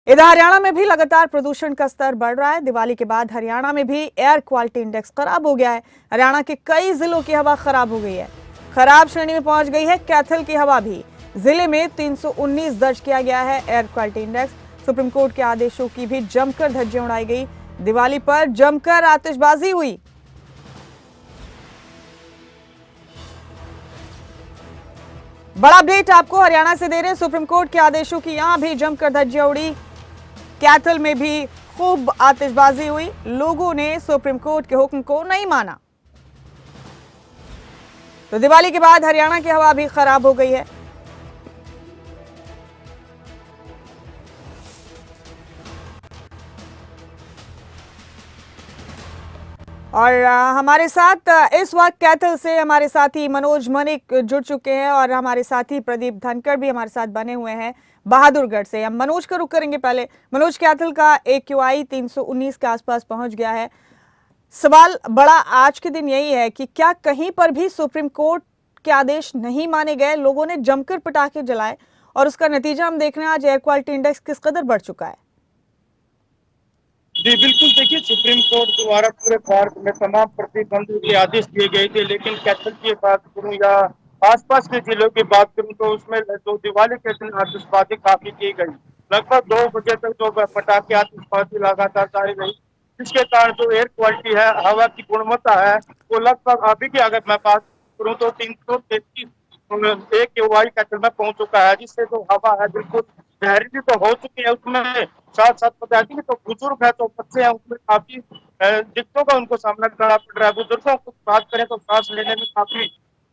इधर हरियाणा में भी लगातार प्रदूषण का स्तर बढ़ रहा है। दिवाली के बाद हरियाणा में भी एयर क्वालिटी इंडेक्स खराब हो गया है। हरियाणा के कई जिलों की हवा खराब हो गई है। खराब श्रेणी में पहुंच गई है कैथल की हवा भी। जिले में 319 दर्ज किया गया है air quality index. Supreme court के आदेशों की भी जमकर धज्जियां उड़ाई गई। दिवाली पर जमकर आतिशबाजी हुई। बड़ा अपडेट आपको हरियाणा से दे रहे हैं। सुप्रीम कोर्ट के आदेशों की यहां भी जमकर धज्जियां उड़ी। कैथल में भी खूब आतिशबाजी हुई। लोगों ने सुप्रीम कोर्ट के हुक्म को नहीं माना। तो दिवाली के बाद हरियाणा की हवा भी खराब हो गई है। और हमारे साथ इस वक्त कैथल से हमारे साथी मनोज मनिक जुड़ चुके हैं और हमारे साथी प्रदीप धनखड़ भी हमारे साथ बने हुए हैं बहादुरगढ़ से। हम मनोज का रुख करेंगे। पहले मनोज, कैथल का AQI 319 के आसपास पहुंच गया है। सवाल बड़ा आज के दिन यही है कि क्या कहीं पर भी सुप्रीम कोर्ट के आदेश नहीं माने गए? लोगों ने जमकर पटाखे जलाए और उसका नतीजा हम देख रहे हैं आज एयर क्वालिटी इंडेक्स किस कदर बढ़ चुका है। जी बिल्कुल, देखिए सुप्रीम कोर्ट द्वारा पूरे भारत में तमाम प्रतिबंधों के आदेश दिए गए थे, लेकिन कैथल की बात करूं या आसपास के जिलों की बात करूं तो उसमें जो दिवाली के दिन आतिशबाजी काफी की गई। लगभग 2 बजे तक जो पटाखे आतिशबाजी लगातार जारी रही, जिसके कारण जो एयर क्वालिटी है, हवा की गुणवत्ता है, वो लगभग अभी की अगर मैं बात करूं तो 333 AQI कैथल में पहुंच चुका है, जिससे जो हवा है बिल्कुल जहरीली तो हो चुकी है। उसमें साथ साथ बता दें तो बुजुर्ग है, तो बच्चे हैं, उसमें काफी दिक्कतों का उनको सामना करना पड़ रहा है। बुजुर्गों को बात करें तो सांस लेने में काफी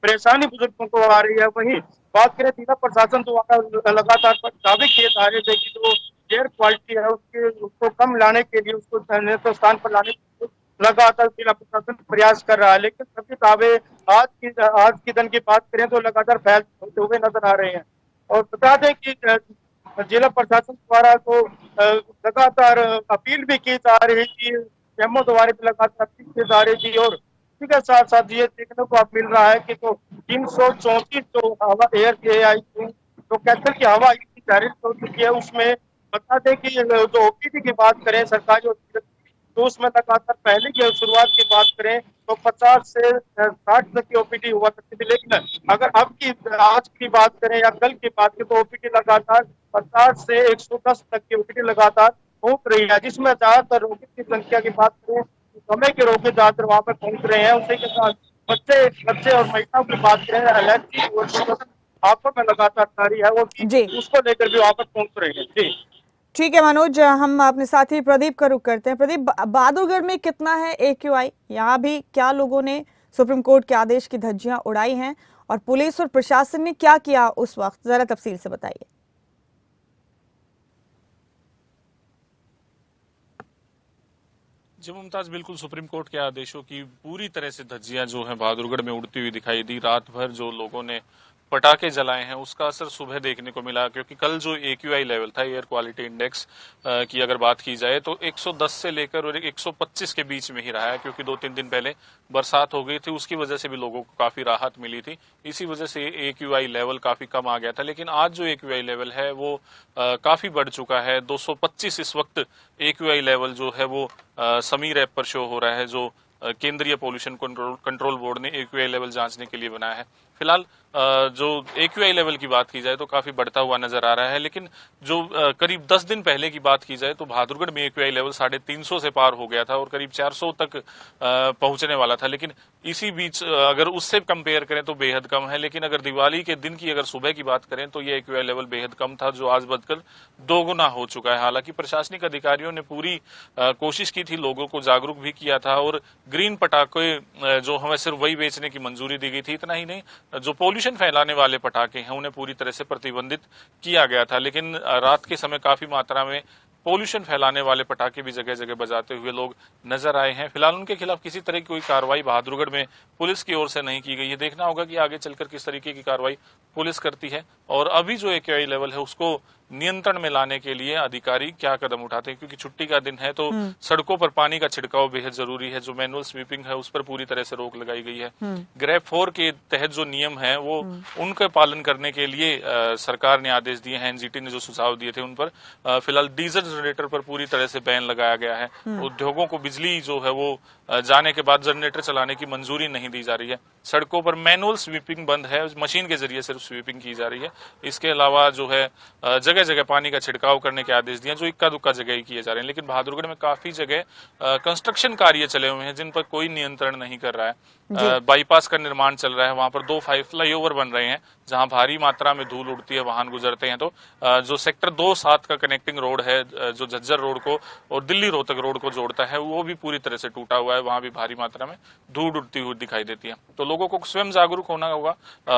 परेशानी बुजुर्गों को आ रही है। वहीं बात करें जिला प्रशासन द्वारा लगातार दावे किए जा रहे थे कि जो एयर क्वालिटी है उसको कम लाने के लिए, उसको नियंत्रण स्थान पर लाने के लिए लगातार जिला प्रशासन प्रयास कर रहा है, लेकिन सभी दावे आज की दिन की बात करें तो लगातार फैल होते हुए नजर आ रहे हैं। और बता दें कि जिला प्रशासन द्वारा तो लगातार अपील भी की जा रही थी, एमओ द्वारा भी लगातार अपील की जा रही थी। और इसी के साथ साथ ये देखने को अब मिल रहा है कि तो 334 जो हवा एयर के आई तो कैथल की हवा इतनी जहरीली हो चुकी है। उसमें बता दें कि जो OPD की बात करें सरकारी तो उसमें लगातार पहले की शुरुआत की बात करें तो 50 से 60 तक की OPD हुआ करती थी, लेकिन अगर अब की आज की बात करें या कल की बात करें तो OPD लगातार 50 से 110 तक की OPD लगातार पहुंच रही है, जिसमें ज्यादातर रोगी की संख्या की बात करें तो समय के रोगी ज्यादातर वहां पर पहुंच रहे हैं। उसी के साथ बच्चे बच्चे और महिलाओं की बात करें, एलर्जी और आंखों में लगातार जारी है, वो भी जी उसको लेकर भी वहां पर पहुंच रहे हैं। जी ठीक है मनोज, हम अपने साथी प्रदीप का रुख करते हैं। प्रदीप, बहादुरगढ़ में कितना है AQI? यहाँ भी क्या लोगों ने सुप्रीम कोर्ट के आदेश की धज्जियां उड़ाई हैं और पुलिस और प्रशासन ने क्या किया उस वक्त, जरा तफसील से बताइए। जी मुमताज, बिल्कुल सुप्रीम कोर्ट के आदेशों की पूरी तरह से धज्जियां जो हैं बहादुरगढ़ में उड़ती हुई दिखाई दी। रात भर जो लोगों ने पटाखे जलाए हैं उसका असर सुबह देखने को मिला, क्योंकि कल जो AQI लेवल था, एयर क्वालिटी इंडेक्स की अगर बात की जाए तो 110 से लेकर और 125 के बीच में ही रहा है, क्योंकि 2-3 दिन पहले बरसात हो गई थी, उसकी वजह से भी लोगों को काफी राहत मिली थी। इसी वजह से AQI लेवल काफी कम आ गया था। लेकिन आज जो AQI लेवल है वो काफी बढ़ चुका है। 225 इस वक्त AQI लेवल जो है वो समीर ऐप पर शो हो रहा है, जो केंद्रीय पोल्यूशन कंट्रोल बोर्ड ने AQI लेवल जांचने के लिए बनाया है। फिलहाल जो AQI लेवल की बात की जाए तो काफी बढ़ता हुआ नजर आ रहा है, लेकिन जो करीब 10 दिन पहले की बात की जाए तो बहादुरगढ़ में AQI लेवल 350 से पार हो गया था और करीब 400 तक पहुंचने वाला था। लेकिन इसी बीच अगर उससे कंपेयर करें तो बेहद कम है। लेकिन अगर दिवाली के दिन की अगर सुबह की बात करें तो ये AQI लेवल बेहद कम था, जो आज बढ़कर 2 गुना हो चुका है। हालांकि प्रशासनिक अधिकारियों ने पूरी कोशिश की थी, लोगों को जागरूक भी किया था और ग्रीन पटाखे जो हमें सिर्फ वही बेचने की मंजूरी दी गई थी। इतना ही नहीं, जो पोल्यूशन फैलाने वाले पटाखे हैं उन्हें पूरी तरह से प्रतिबंधित किया गया था। लेकिन रात के समय काफी मात्रा में पोल्यूशन फैलाने वाले पटाखे भी जगह जगह बजाते हुए लोग नजर आए हैं। फिलहाल उनके खिलाफ किसी तरह की कोई कार्रवाई बहादुरगढ़ में पुलिस की ओर से नहीं की गई है। देखना होगा कि आगे चलकर किस तरीके की कार्रवाई पुलिस करती है। और अभी जो AQI लेवल है उसको नियंत्रण में लाने के लिए अधिकारी क्या कदम उठाते हैं, क्योंकि छुट्टी का दिन है तो सड़कों पर पानी का छिड़काव बेहद जरूरी है। जो मैनुअल स्वीपिंग है उस पर पूरी तरह से रोक लगाई गई है। ग्रेप 4 के तहत जो नियम है वो उनका पालन करने के लिए सरकार ने आदेश दिए हैं। एनजीटी ने जो सुझाव दिए थे उन पर फिलहाल डीजल जनरेटर पर पूरी तरह से बैन लगाया गया है। उद्योगों को बिजली जो है वो जाने के बाद जनरेटर चलाने की मंजूरी नहीं दी जा रही है। सड़कों पर मैनुअल स्वीपिंग बंद है, मशीन के जरिए सिर्फ स्वीपिंग की जा रही है। इसके अलावा जो है जगह जगह पानी का छिड़काव करने के आदेश दिए, जो इक्का दुक्का जगह ही किए जा रहे हैं। लेकिन बहादुरगढ़ में काफी जगह कंस्ट्रक्शन कार्य चले हुए हैं जिन पर कोई नियंत्रण नहीं कर रहा है। बाईपास का निर्माण चल रहा है, वहां पर 2 फ्लाईओवर बन रहे हैं जहां भारी मात्रा में धूल उड़ती है, वाहन गुजरते हैं। तो जो सेक्टर 2-7 का कनेक्टिंग रोड है, जो झज्जर रोड को और दिल्ली रोहतक रोड को जोड़ता है, वो भी पूरी तरह से टूटा हुआ है। वहां भी भारी मात्रा में धूल उड़ती हुई दिखाई देती है। तो लोगों को स्वयं जागरूक होना होगा।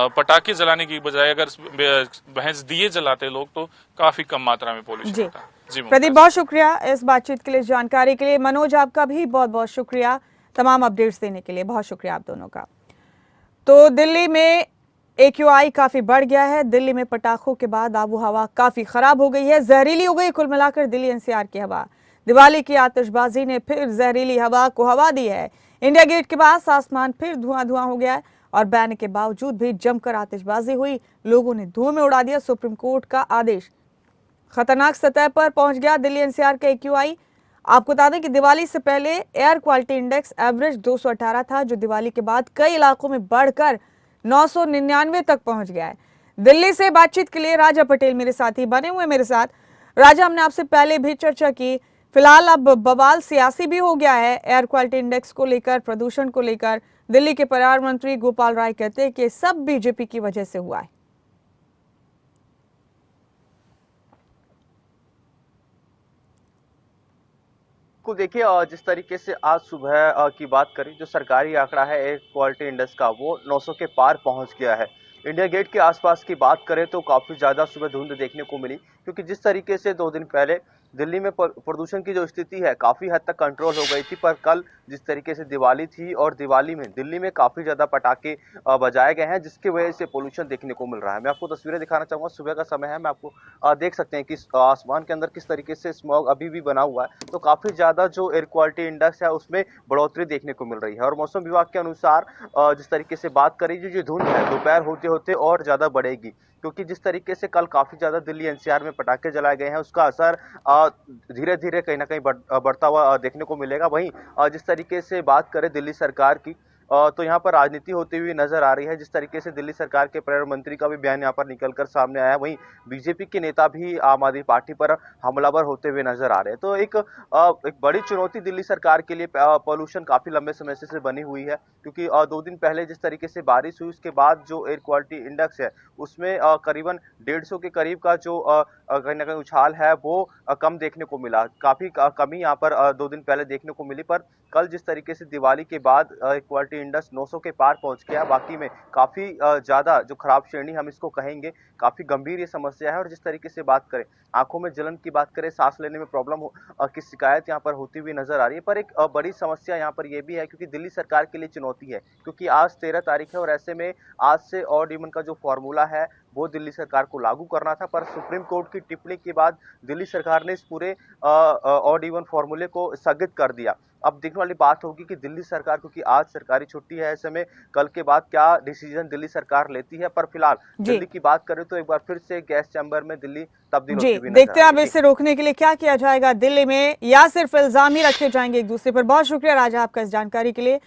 पटाखे जलाने की बजाय अगर भैंस दिए जलाते लोग तो काफी कम मात्रा में पॉल्यूशन होता है। जी प्रदीप, बहुत शुक्रिया इस बातचीत के लिए, जानकारी के लिए। मनोज, आपका भी बहुत बहुत शुक्रिया तमाम अपडेट्स देने के लिए। बहुत शुक्रिया आप दोनों का। तो दिल्ली में AQI काफी बढ़ गया है। दिल्ली में पटाखों के बाद आबो हवा काफी खराब हो गई है, जहरीली हो गई। कुल मिलाकर दिल्ली NCR की हवा, दिवाली की आतिशबाजी ने फिर जहरीली हवा को हवा दी है। इंडिया गेट के पास आसमान फिर धुआं धुआं हो गया है और बैन के बावजूद भी जमकर आतिशबाजी हुई, लोगों ने धुएं में उड़ा दिया। सुप्रीम कोर्ट का आदेश, खतरनाक सतह पर पहुंच गया दिल्ली NCR का AQI। आपको बता दें कि दिवाली से पहले एयर क्वालिटी इंडेक्स एवरेज 218 था, जो दिवाली के बाद कई इलाकों में बढ़कर 999 तक पहुंच गया है। दिल्ली से बातचीत के लिए राजा पटेल मेरे साथी बने हुए मेरे साथ। राजा, हमने आपसे पहले भी चर्चा की, फिलहाल अब बवाल सियासी भी हो गया है एयर क्वालिटी इंडेक्स को लेकर, प्रदूषण को लेकर। दिल्ली के पर्यावरण मंत्री गोपाल राय कहते हैं कि सब बीजेपी की वजह से हुआ है। को देखिए, जिस तरीके से आज सुबह की बात करें, जो सरकारी आंकड़ा है एयर क्वालिटी इंडेक्स का, वो 900 के पार पहुंच गया है। इंडिया गेट के आसपास की बात करें तो काफी ज्यादा सुबह धुंध देखने को मिली, क्योंकि जिस तरीके से 2 दिन पहले दिल्ली में प्रदूषण की जो स्थिति है काफी हद तक कंट्रोल हो गई थी, पर कल जिस तरीके से दिवाली थी और दिवाली में दिल्ली में काफी ज्यादा पटाखे बजाए गए हैं, जिसकी वजह से पोल्यूशन देखने को मिल रहा है। मैं आपको तस्वीरें दिखाना चाहूंगा, सुबह का समय है, मैं आपको देख सकते हैं कि आसमान के अंदर किस तरीके से स्मॉग अभी भी बना हुआ है। तो काफी ज्यादा जो एयर क्वालिटी इंडेक्स है उसमें बढ़ोतरी देखने को मिल रही है। और मौसम विभाग के अनुसार जिस तरीके से बात करें, जो धुंध है दोपहर होते होते और ज्यादा बढ़ेगी, क्योंकि जिस तरीके से कल काफी ज्यादा दिल्ली NCR में पटाखे जलाए गए हैं, उसका असर धीरे धीरे कहीं ना कहीं बढ़ता हुआ देखने को मिलेगा। वहीं जिस तरीके से बात करें दिल्ली सरकार की, तो यहाँ पर राजनीति होती हुई नजर आ रही है। जिस तरीके से दिल्ली सरकार के पर्यावरण मंत्री का भी बयान यहाँ पर निकलकर सामने आया, वहीं बीजेपी के नेता भी आम आदमी पार्टी पर हमलावर होते हुए नजर आ रहे हैं। तो एक बड़ी चुनौती दिल्ली सरकार के लिए पॉल्यूशन काफी लंबे समय से बनी हुई है, क्योंकि 2 दिन पहले जिस तरीके से बारिश हुई, उसके बाद जो एयर क्वालिटी इंडेक्स है उसमें करीबन 150 के करीब का जो कहीं ना कहीं उछाल है वो कम देखने को मिला। काफी कमी यहाँ पर 2 दिन पहले देखने को मिली, पर कल जिस तरीके से दिवाली के बाद एयर क्वालिटी इंडेक्स 900 के पार पहुंच गया, बाकी में काफी ज्यादा जो खराब श्रेणी हम इसको कहेंगे, काफी गंभीर ये समस्या है। और जिस तरीके से बात करें, आंखों में जलन की बात करें, सांस लेने में प्रॉब्लम की शिकायत यहाँ पर होती हुई नजर आ रही है। पर एक बड़ी समस्या यहाँ पर यह भी है, क्योंकि दिल्ली सरकार के लिए चुनौती है, क्योंकि आज 13 तारीख है और ऐसे में आज से ऑड इवन का जो फॉर्मूला है वो दिल्ली सरकार को लागू करना था। पर सुप्रीम कोर्ट की टिप्पणी के बाद दिल्ली सरकार ने इस पूरे ऑड इवन फॉर्मूले को स्थगित कर दिया। अब देखने वाली बात होगी कि दिल्ली सरकार, क्योंकि आज सरकारी छुट्टी है, ऐसे में कल के बाद क्या डिसीजन दिल्ली सरकार लेती है। पर फिलहाल दिल्ली की बात करें तो एक बार फिर से गैस चैम्बर में दिल्ली तब्दील होती हुई नजर आ रही है। देखते हैं अब इसे रोकने के लिए क्या किया जाएगा दिल्ली में, या सिर्फ इल्जाम ही रखे जाएंगे एक दूसरे पर। बहुत शुक्रिया राजा आपका इस जानकारी के लिए।